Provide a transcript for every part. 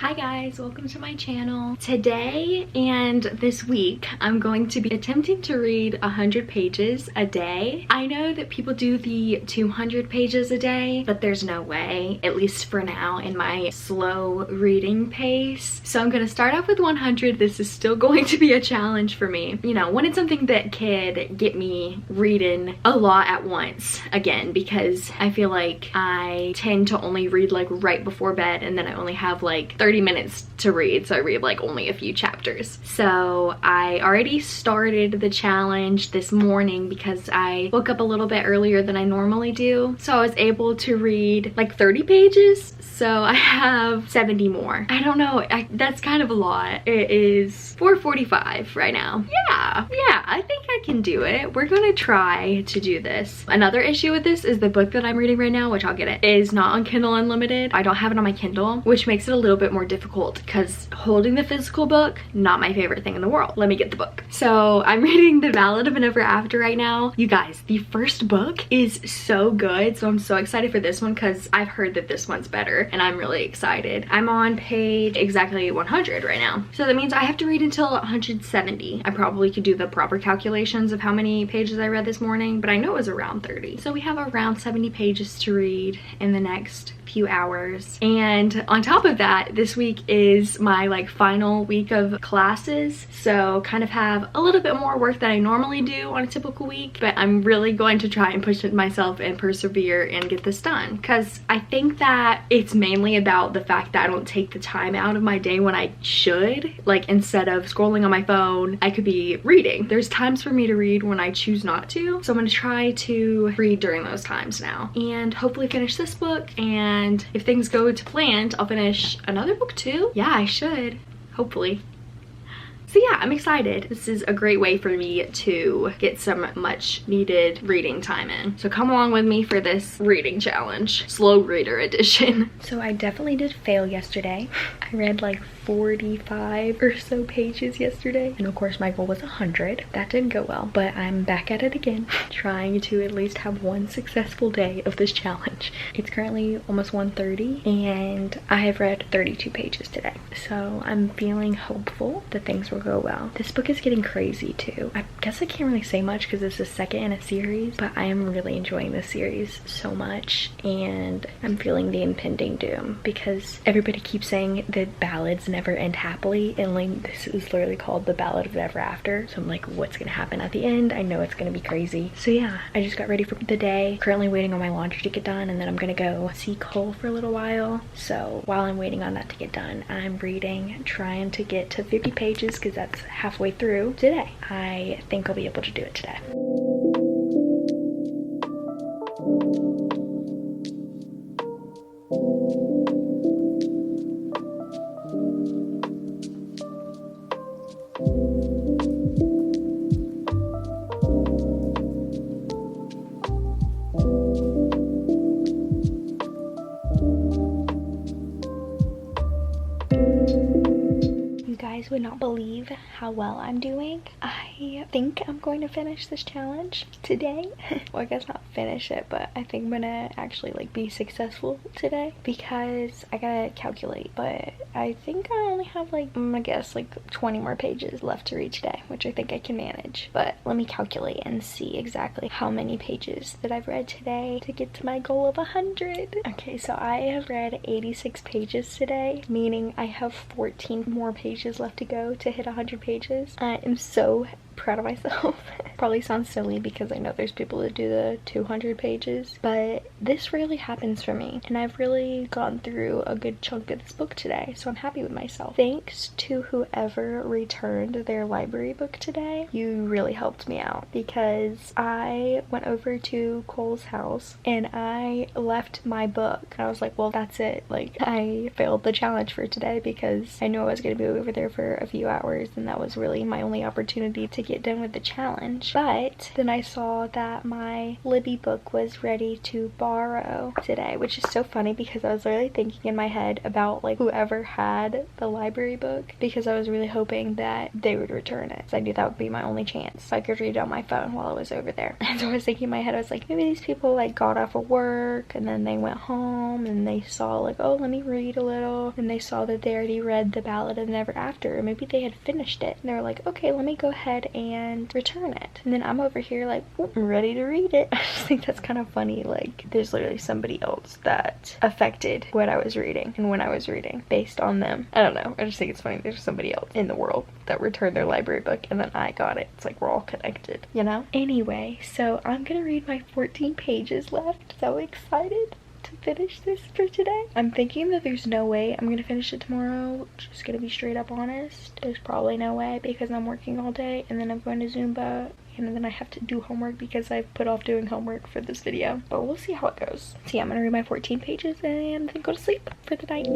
Hi guys, welcome to my channel. Today and this week, I'm going to be attempting to read 100 pages a day. I know that people do the 200 pages a day, but there's no way, at least for now, in my slow reading pace. So I'm gonna start off with 100. This is still going to be a challenge for me. You know, when it's something that could get me reading a lot at once, again, because I feel like I tend to only read like right before bed, and then I only have like 30 minutes to read, so I read like only a few chapters. So I already started the challenge this morning because I woke up a little bit earlier than I normally do, so I was able to read like 30 pages. So I have 70 more. I don't know, that's kind of a lot. It is 4:45 right now. Yeah, I think I can do it. We're gonna try to do this. Another issue with this is the book that I'm reading right now, which I'll get it, is not on Kindle Unlimited. I don't have it on my Kindle, which makes it a little bit more difficult because holding the physical book, not my favorite thing in the world. Let me get the book. So I'm reading The Ballad of an Ever After right now. You guys, the first book is so good, so I'm so excited for this one because I've heard that this one's better and I'm really excited. I'm on page exactly 100 right now. So that means I have to read until 170. I probably could do the proper calculations of how many pages I read this morning, but I know it was around 30. So we have around 70 pages to read in the next few hours. And on top of that, this week is my like final week of classes, so kind of have a little bit more work than I normally do on a typical week, but I'm really going to try and push myself and persevere and get this done, because I think that it's mainly about the fact that I don't take the time out of my day when I should. Like, instead of scrolling on my phone, I could be reading. There's times for me to read when I choose not to, so I'm going to try to read during those times now and hopefully finish this book, and if things go to plan, I'll finish another book too. Yeah, I should, hopefully. So yeah, I'm excited. This is a great way for me to get some much needed reading time in. So come along with me for this reading challenge, slow reader edition. So I definitely did fail yesterday. I read like 45 or so pages yesterday, and of course my goal was 100. That didn't go well, but I'm back at it again, trying to at least have one successful day of this challenge. It's currently almost 1:30 and I have read 32 pages today, so I'm feeling hopeful that things will go well. This book is getting crazy too. I guess I can't really say much because it's the second in a series, but I am really enjoying this series so much, and I'm feeling the impending doom because everybody keeps saying that ballads never end happily, and like this is literally called The Ballad of an Ever After, so I'm like, what's gonna happen at the end? I know it's gonna be crazy. So yeah, I just got ready for the day, currently waiting on my laundry to get done, and then I'm gonna go see Cole for a little while. So while I'm waiting on that to get done, I'm reading, trying to get to 50 pages because that's halfway through today. I think I'll be able to do it today. Would not believe how well I'm doing. I think I'm going to finish this challenge today. Well, I guess not finish it, but I think I'm gonna actually like be successful today because I gotta calculate, but I think I only have like, I guess like 20 more pages left to read today, which I think I can manage. But let me calculate and see exactly how many pages that I've read today to get to my goal of 100. Okay, so I have read 86 pages today, meaning I have 14 more pages left to go to hit 100 pages. I am so proud of myself. Probably sounds silly because I know there's people that do the 200 pages, but this really happens for me, and I've really gone through a good chunk of this book today, so I'm happy with myself. Thanks to whoever returned their library book today. You really helped me out because I went over to Cole's house and I left my book. I was like, well, that's it. Like, I failed the challenge for today because I knew I was going to be over there for a few hours, and that was really my only opportunity to get done with the challenge. But then I saw that my Libby book was ready to borrow today, which is so funny because I was literally thinking in my head about like whoever had the library book, because I was really hoping that they would return it. So I knew that would be my only chance, so I could read it on my phone while I was over there. And so I was thinking in my head, I was like, maybe these people like got off of work and then they went home and they saw like, oh, let me read a little, and they saw that they already read The Ballad of Never After, or maybe they had finished it and they were like, okay, let me go ahead and return it. And then I'm over here like, I'm ready to read it. I just think that's kind of funny. Like, there's literally somebody else that affected what I was reading and when I was reading based on them. I don't know, I just think it's funny there's somebody else in the world that returned their library book and then I got it. It's like we're all connected, you know? Anyway, so I'm gonna read my 14 pages left. So excited to finish this for today. I'm thinking that there's no way I'm gonna finish it tomorrow. Just gonna be straight up honest. There's probably no way because I'm working all day and then I'm going to Zumba and then I have to do homework because I've put off doing homework for this video. But we'll see how it goes. So yeah, I'm gonna read my 14 pages and then go to sleep for the night.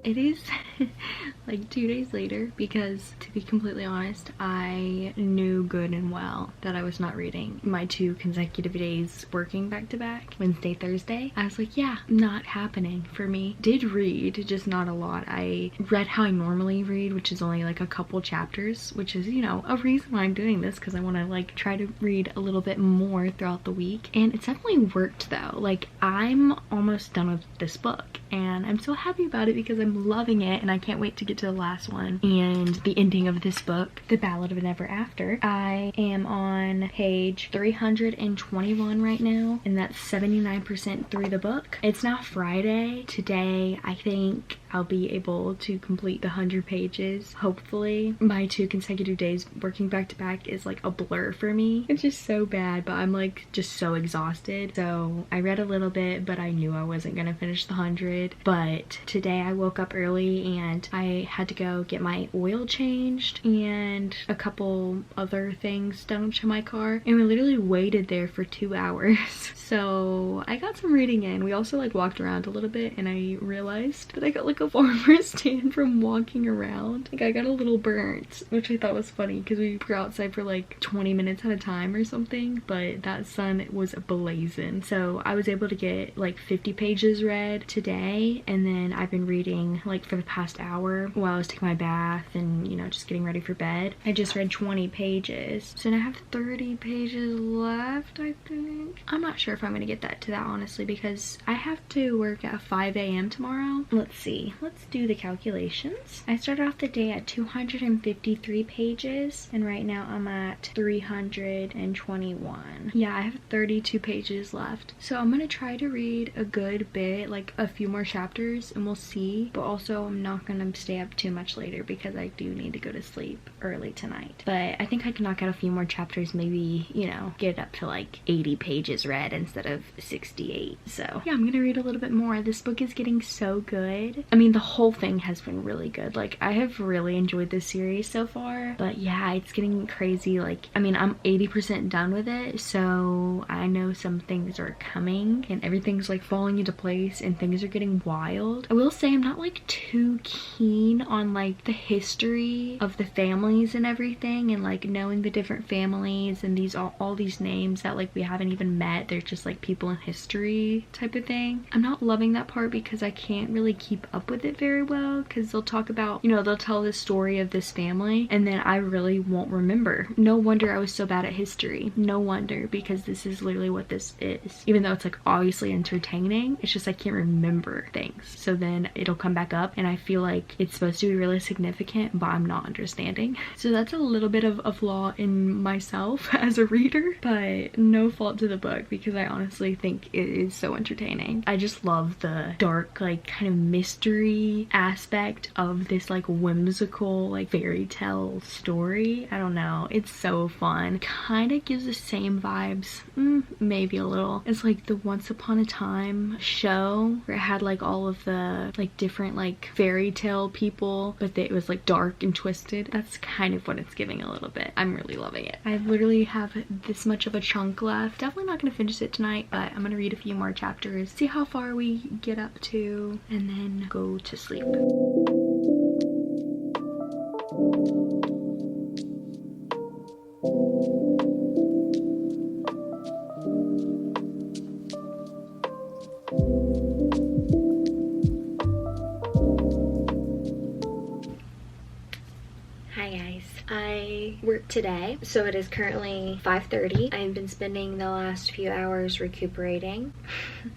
It is like 2 days later because, to be completely honest, I knew good and well that I was not reading my 2 consecutive days working back to back, Wednesday, Thursday. I was like, yeah, not happening for me. Did read, just not a lot. I read how I normally read, which is only like a couple chapters, which is, you know, a reason why I'm doing this, because I want to like try to read a little bit more throughout the week. And it's definitely worked though. Like, I'm almost done with this book and I'm so happy about it because I'm loving it and I can't wait to get to the last one and the ending of this book, The Ballad of Never After. I am on page 321 right now and that's 79% through the book. It's now Friday. Today I think I'll be able to complete the 100 pages. Hopefully. My 2 consecutive days working back to back is like a blur for me. It's just so bad, but I'm like just so exhausted. So I read a little bit, but I knew I wasn't gonna finish the 100. But today I woke up early and I had to go get my oil changed and a couple other things done to my car, and we literally waited there for 2 hours. So I got some reading in. We also like walked around a little bit and I realized that I got like a farmer's tan from walking around. Like, I got a little burnt, which I thought was funny because we were outside for like 20 minutes at a time or something, but that sun was blazing. So I was able to get like 50 pages read today, and then I've been reading like for the past hour while I was taking my bath and, you know, just getting ready for bed. I just read 20 pages, so now I have 30 pages left, I think. I'm not sure if I'm gonna get that to that, honestly, because I have to work at 5 a.m. tomorrow. Let's see, let's do the calculations. I started off the day at 253 pages and right now I'm at 321. Yeah, I have 32 pages left, so I'm gonna try to read a good bit, like a few more chapters, and we'll see. But also I'm not gonna stay up too much later because I do need to go to sleep early tonight. But I think I can knock out a few more chapters, maybe, you know, get up to like 80 pages read instead of 68. So yeah, I'm gonna read a little bit more. This book is getting so good. I mean, the whole thing has been really good. Like, I have really enjoyed this series so far, but yeah, it's getting crazy. Like, I mean, I'm 80% done with it, so I know some things are coming and everything's like falling into place and things are getting wild. I will say I'm not like too keen on like the history of the families and everything, and like knowing the different families and these all these names that like we haven't even met. They're just like people in history type of thing. I'm not loving that part because I can't really keep up with it very well, because they'll talk about, you know, they'll tell the story of this family and then I really won't remember. No wonder I was so bad at history. No wonder, because this is literally what this is. Even though it's like obviously entertaining, it's just I can't remember things. So then it'll come back up and I feel like it's supposed to actually really significant, but I'm not understanding. So that's a little bit of a flaw in myself as a reader, but no fault to the book because I honestly think it is so entertaining. I just love the dark, like kind of mystery aspect of this like whimsical like fairy tale story. I don't know, it's so fun. Kind of gives the same vibes, maybe a little. It's like the Once Upon a Time show where it had like all of the like different like fairy tale people, but it was like dark and twisted. That's kind of what it's giving a little bit. I'm really loving it. I literally have this much of a chunk left. Definitely not gonna finish it tonight, but I'm gonna read a few more chapters, see how far we get up to, and then go to sleep. Hi guys, I worked today, so it is currently 5:30. I've been spending the last few hours recuperating.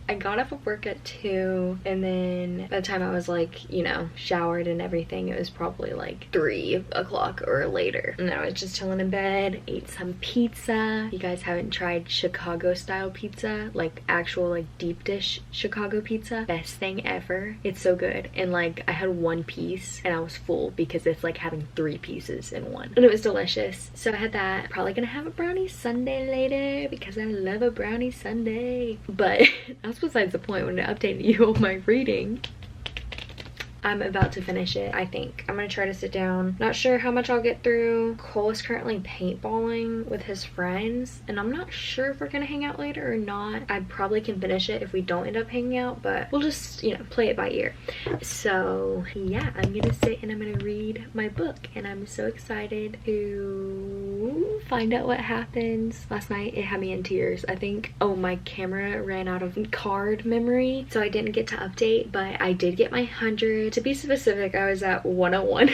I got off of work at 2, and then by the time I was like, you know, showered and everything, it was probably like 3 o'clock or later. And I was just chilling in bed, ate some pizza. You guys haven't tried Chicago style pizza, like actual like deep dish Chicago pizza, best thing ever. It's so good. And like I had 1 piece and I was full because it's like having 3 pieces in one, and it was delicious. So I had that. Probably gonna have a brownie sundae later because I love a brownie sundae, but that's besides the point. When I updated you on my reading, I'm about to finish it. I think I'm gonna try to sit down. Not sure how much I'll get through. Cole is currently paintballing with his friends, and I'm not sure if we're gonna hang out later or not. I probably can finish it if we don't end up hanging out, but we'll just, you know, play it by ear. So yeah, I'm gonna sit and I'm gonna read my book, and I'm so excited to find out what happens. Last night it had me in tears. I think, oh, my camera ran out of card memory, so I didn't get to update, but I did get my 100. To be specific, I was at 101.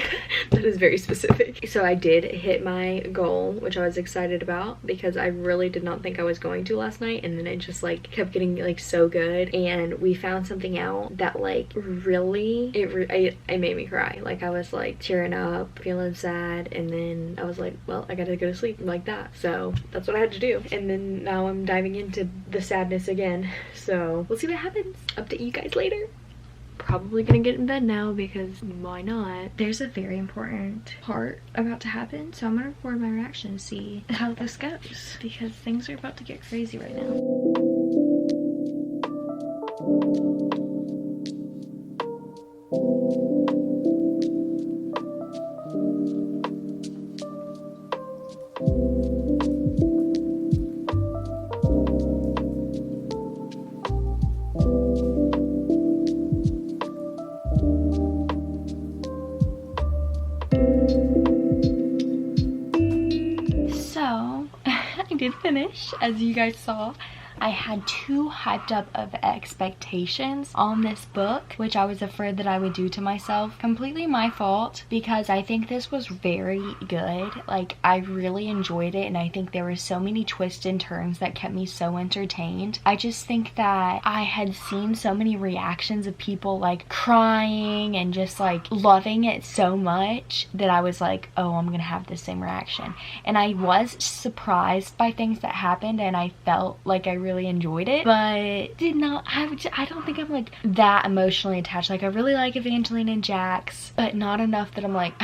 That is very specific. So I did hit my goal, which I was excited about because I really did not think I was going to last night, and then it just like kept getting like so good. And we found something out that like really it made me cry. Like I was like tearing up, feeling sad, and then I was like, well, I gotta go to sleep like that. So that's what I had to do. And then now I'm diving into the sadness again. So we'll see what happens. Update you guys later. Probably gonna get in bed now because why not? There's a very important part about to happen, so I'm gonna record my reaction to see how this goes because things are about to get crazy right now. Did finish, as you guys saw. I had too hyped up of expectations on this book, which I was afraid that I would do to myself. Completely my fault, because I think this was very good. Like, I really enjoyed it, and I think there were so many twists and turns that kept me so entertained. I just think that I had seen so many reactions of people like crying and just like loving it so much that I was like, oh, I'm gonna have the same reaction. And I was surprised by things that happened, and I felt like I really enjoyed it, but did not I don't think I'm like that emotionally attached. Like, I really like Evangeline and Jax, but not enough that I'm like,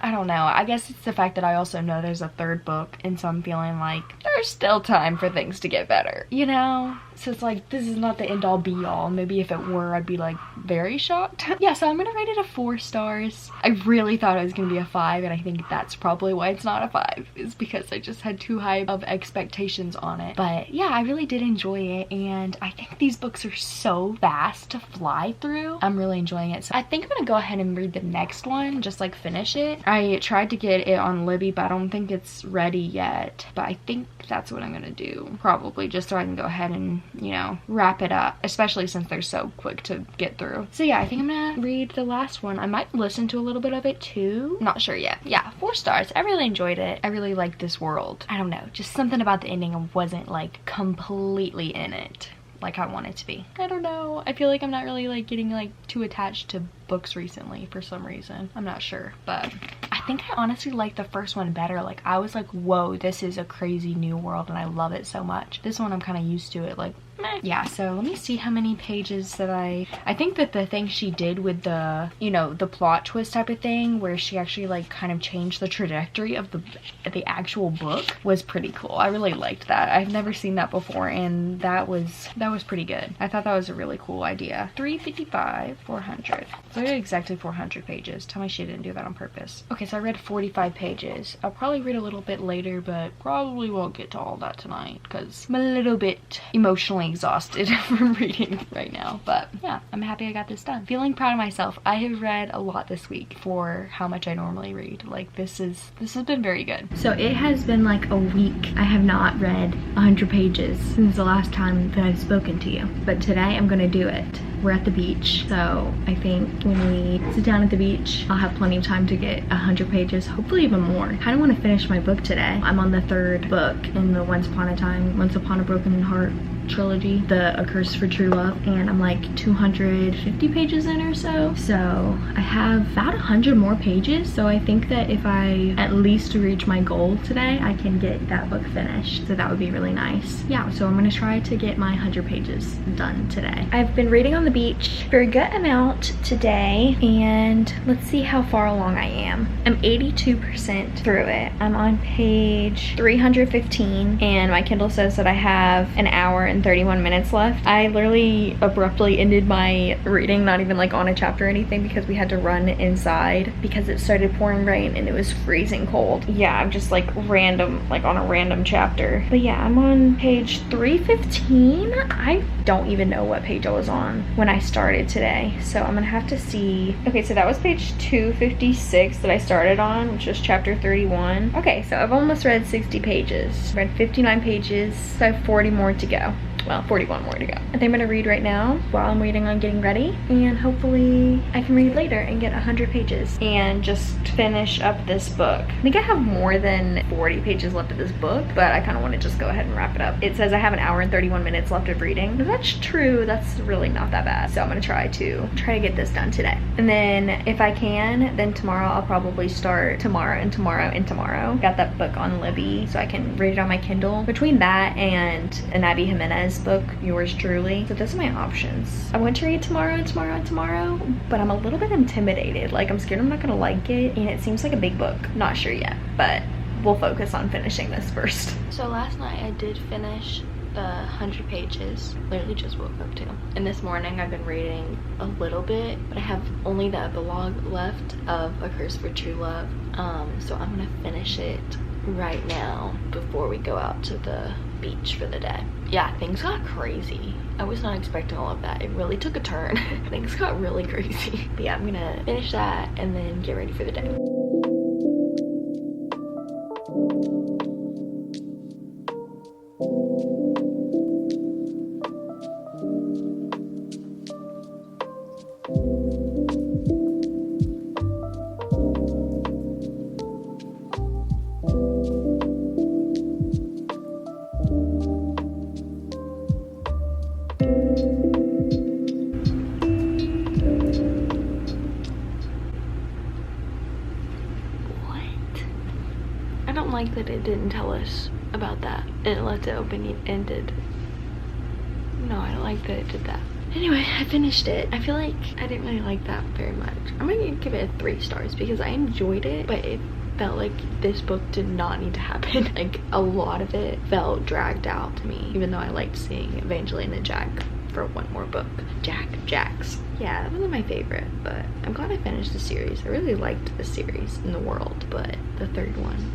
I don't know. I guess it's the fact that I also know there's a 3rd book, and so I'm feeling like there's still time for things to get better, you know? So it's like, this is not the end all be all. Maybe if it were, I'd be like very shocked. Yeah, so I'm gonna rate it a 4 stars. I really thought it was gonna be a 5, and I think that's probably why it's not a 5, is because I just had too high of expectations on it. But yeah, I really did enjoy it, and I think these books are so fast to fly through. I'm really enjoying it. So I think I'm gonna go ahead and read the next one, just like finish it. I tried to get it on Libby, but I don't think it's ready yet. But I think that's what I'm gonna do, probably, just so I can go ahead and, you know, wrap it up, especially since they're so quick to get through. So yeah, I think I'm gonna read the last one. I might listen to a little bit of it too. Not sure yet. Yeah, 4 stars. I really enjoyed it. I really liked this world. I don't know, just something about the ending wasn't like completely in it. like I want it to be. I don't know. I feel like I'm not really like getting like too attached to books recently for some reason. I'm not sure, but I think I honestly like the first one better. Like I was like, whoa, this is a crazy new world and I love it so much. This one I'm kind of used to it, like meh. Yeah, so let me see how many pages that I think that the thing she did with the, you know, the plot twist type of thing where she actually like kind of changed the trajectory of the actual book was pretty cool. I really liked that. I've never seen that before, and that was pretty good. I thought that was a really cool idea. 355, 400. So I did exactly 400 pages. Tell me she didn't do that on purpose. Okay, so I read 45 pages. I'll probably read a little bit later, but probably won't get to all that tonight because I'm a little bit emotionally exhausted from reading right now. But yeah, I'm happy I got this done. Feeling proud of myself. I have read a lot this week for how much I normally read. Like this has been very good. So it has been like a week. I have not read 100 pages since the last time that I've spoken to you. But today I'm gonna do it. We're at the beach, so I think when we sit down at the beach, I'll have plenty of time to get 100 pages, hopefully even more. I kind of want to finish my book today. I'm on the 3rd book in the Once Upon a Broken Heart trilogy, the A Curse for True Love, and I'm like 250 pages in or so. So I have about 100 more pages, so I think that if I at least reach my goal today, I can get that book finished. So that would be really nice. Yeah, so I'm gonna try to get my 100 pages done today. I've been reading on the beach for a good amount today, and let's see how far along I am. I'm 82% through it. I'm on page 315, and my Kindle says that I have an hour and 31 minutes left. I literally abruptly ended my reading, not even like on a chapter or anything, because we had to run inside because it started pouring rain and it was freezing cold. Yeah, I'm just like on a random chapter. But yeah, I'm on page 315. I don't even know what page I was on when I started today, so I'm gonna have to see. Okay, so that was page 256 that I started on, which was chapter 31. Okay, so I've almost read 60 pages. Read 59 pages, so I have 40 more to go. Well, 41 more to go. I think I'm gonna read right now while I'm waiting on getting ready, and hopefully I can read later and get 100 pages and just finish up this book. I think I have more than 40 pages left of this book, but I kind of want to just go ahead and wrap it up. It says I have an hour and 31 minutes left of reading. If that's true, that's really not that bad. So I'm gonna try to get this done today. And then if I can, then tomorrow I'll probably start tomorrow and tomorrow and tomorrow. Got that book on Libby, so I can read it on my Kindle. Between that and an Abby Jimenez book, Yours Truly. So those are my options. I want to read tomorrow, but I'm a little bit intimidated. Like I'm scared I'm not gonna like it, and it seems like a big book. Not sure yet, but we'll focus on finishing this first. So last night I did finish the 100 pages. Literally just woke up too. And this morning I've been reading a little bit, but I have only the epilogue left of A Curse for True Love. So I'm gonna finish it right now before we go out to the beach for the day. Yeah, things got crazy. I was not expecting all of that. It really took a turn. Things got really crazy. But yeah, I'm gonna finish that and then get ready for the day. Like that it didn't tell us about that. It left it open-ended. No, I don't like that it did that. Anyway, I finished it. I feel like I didn't really like that very much. I'm gonna give it 3 stars because I enjoyed it, but it felt like this book did not need to happen. Like a lot of it felt dragged out to me, even though I liked seeing Evangeline and Jack for one more book. Jax. Yeah, that wasn't my favorite, but I'm glad I finished the series. I really liked the series in the world, but the 3rd one,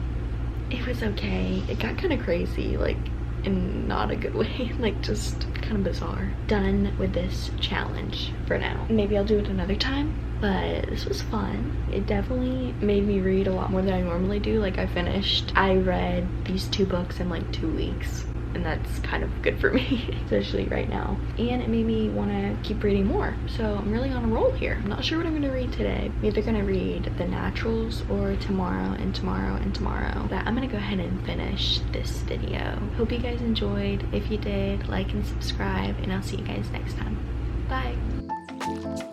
it was okay. It got kind of crazy, like in not a good way, like just kind of bizarre. Done with this challenge for now. Maybe I'll do it another time, but this was fun. It definitely made me read a lot more than I normally do. Like I read these 2 books in like 2 weeks. and that's kind of good for me, especially right now. And it made me want to keep reading more. So I'm really on a roll here. I'm not sure what I'm going to read today. I'm either going to read The Naturals or Tomorrow and Tomorrow and Tomorrow. But I'm going to go ahead and finish this video. Hope you guys enjoyed. If you did, like and subscribe, and I'll see you guys next time. Bye.